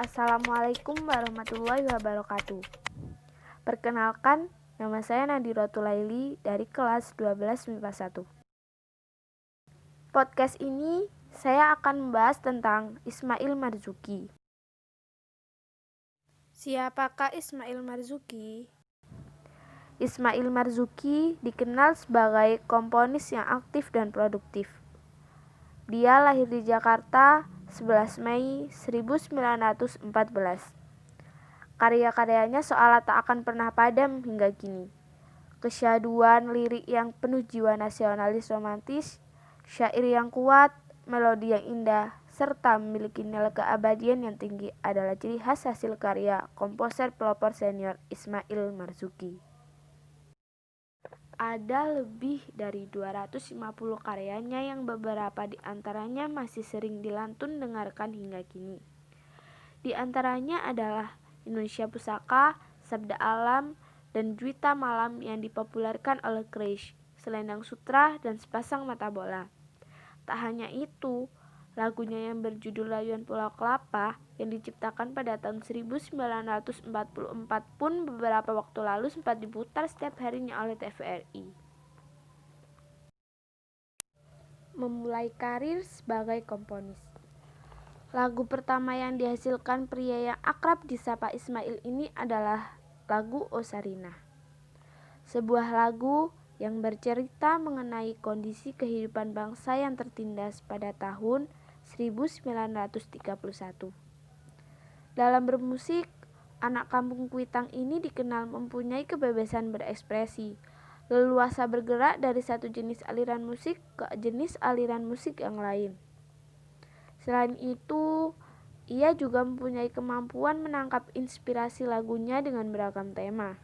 Assalamualaikum warahmatullahi wabarakatuh. Perkenalkan, nama saya Nadiratul Laili dari kelas 12 MIPA 1. Podcast ini saya akan membahas tentang Ismail Marzuki. Siapakah Ismail Marzuki? Ismail Marzuki dikenal sebagai komponis yang aktif dan produktif. Dia lahir di Jakarta 11 Mei 1914. Karya-karyanya seolah tak akan pernah padam hingga kini. Kesyahduan lirik yang penuh jiwa nasionalis romantis, syair yang kuat, melodi yang indah, serta memiliki nilai keabadian yang tinggi adalah ciri khas hasil karya komposer pelopor senior Ismail Marzuki. Ada lebih dari 250 karyanya yang beberapa di antaranya masih sering dilantun dengarkan hingga kini. Di antaranya adalah Indonesia Pusaka, Sabda Alam, dan Juwita Malam yang dipopulerkan oleh Chrisye, Selendang Sutra, dan Sepasang Mata Bola. Tak hanya itu, lagunya yang berjudul Layuan Pulau Kelapa yang diciptakan pada tahun 1944 pun beberapa waktu lalu sempat diputar setiap harinya oleh TVRI. Memulai karir sebagai komponis. Lagu pertama yang dihasilkan pria yang akrab disapa Ismail ini adalah lagu O Sarina. Sebuah lagu yang bercerita mengenai kondisi kehidupan bangsa yang tertindas pada tahun 1931. Dalam bermusik, anak kampung Kuitang ini dikenal mempunyai kebebasan berekspresi, leluasa bergerak dari satu jenis aliran musik ke jenis aliran musik yang lain. Selain itu, ia juga mempunyai kemampuan menangkap inspirasi lagunya dengan beragam tema.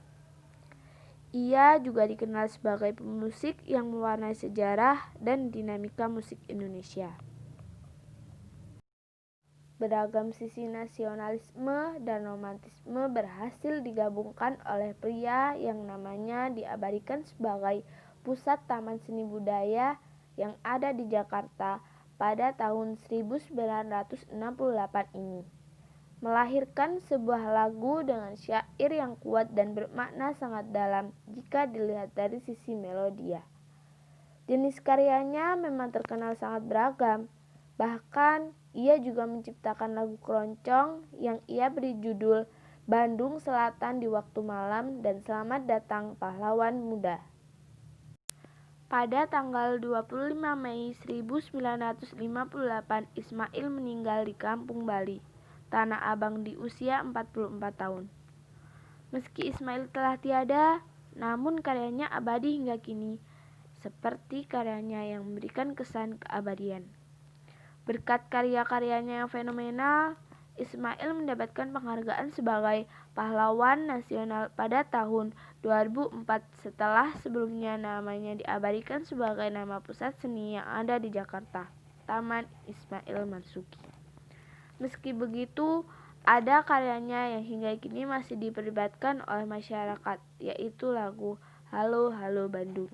Ia juga dikenal sebagai pemusik yang mewarnai sejarah dan dinamika musik Indonesia. Beragam sisi nasionalisme dan romantisme berhasil digabungkan oleh pria yang namanya diabadikan sebagai Pusat Taman Seni Budaya yang ada di Jakarta pada tahun 1968 ini. Melahirkan sebuah lagu dengan syair yang kuat dan bermakna sangat dalam jika dilihat dari sisi melodia. Jenis karyanya memang terkenal sangat beragam. Bahkan ia juga menciptakan lagu keroncong yang ia beri judul Bandung Selatan di Waktu Malam dan Selamat Datang Pahlawan Muda. Pada tanggal 25 Mei 1958 Ismail meninggal di Kampung Bali, Tanah Abang di usia 44 tahun. Meski Ismail telah tiada, namun karyanya abadi hingga kini, seperti karyanya yang memberikan kesan keabadian. Berkat karya-karyanya yang fenomenal, Ismail mendapatkan penghargaan sebagai pahlawan nasional pada tahun 2004 setelah sebelumnya namanya diabadikan sebagai nama pusat seni yang ada di Jakarta, Taman Ismail Marzuki. Meski begitu, ada karyanya yang hingga kini masih diperdebatkan oleh masyarakat, yaitu lagu Halo Halo Bandung.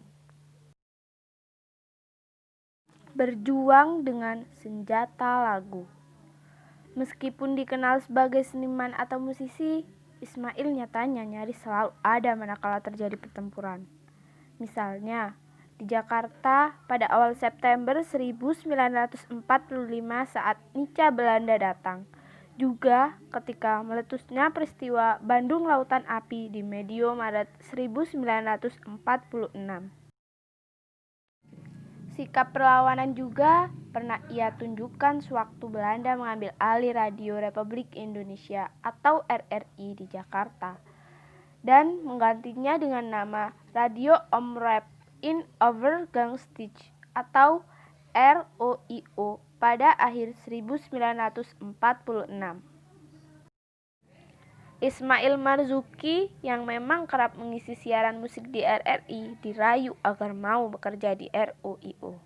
Berjuang dengan senjata lagu. Meskipun dikenal sebagai seniman atau musisi, Ismail nyatanya nyaris selalu ada manakala terjadi pertempuran. Misalnya, di Jakarta pada awal September 1945 saat Nica Belanda datang. Juga ketika meletusnya peristiwa Bandung Lautan Api di medio Maret 1946. Sikap perlawanan juga pernah ia tunjukkan sewaktu Belanda mengambil alih Radio Republik Indonesia atau RRI di Jakarta dan menggantinya dengan nama Radio Omroep in Overgangstig atau ROIO pada akhir 1946. Ismail Marzuki yang memang kerap mengisi siaran musik di RRI dirayu agar mau bekerja di ROIO.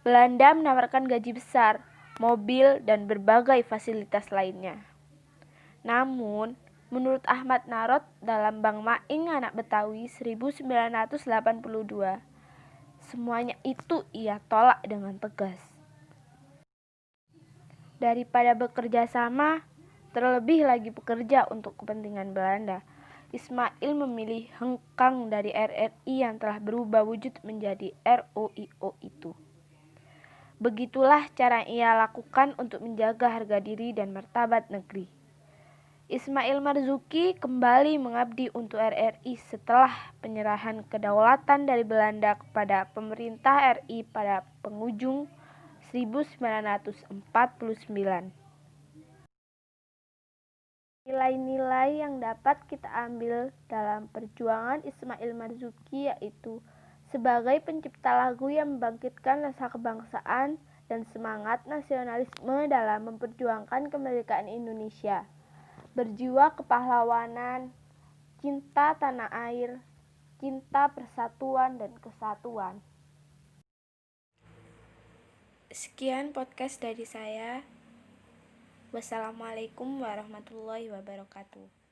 Belanda menawarkan gaji besar, mobil, dan berbagai fasilitas lainnya. Namun, menurut Ahmad Narot dalam Bang Maing Anak Betawi 1982, semuanya itu ia tolak dengan tegas. Daripada bekerja sama, terlebih lagi bekerja untuk kepentingan Belanda. Ismail memilih hengkang dari RRI yang telah berubah wujud menjadi ROIO itu. Begitulah cara ia lakukan untuk menjaga harga diri dan martabat negeri. Ismail Marzuki kembali mengabdi untuk RRI setelah penyerahan kedaulatan dari Belanda kepada pemerintah RI pada penghujung 1949. Nilai-nilai yang dapat kita ambil dalam perjuangan Ismail Marzuki yaitu sebagai pencipta lagu yang membangkitkan rasa kebangsaan dan semangat nasionalisme dalam memperjuangkan kemerdekaan Indonesia. Berjiwa kepahlawanan, cinta tanah air, cinta persatuan dan kesatuan. Sekian podcast dari saya. Wassalamualaikum warahmatullahi wabarakatuh.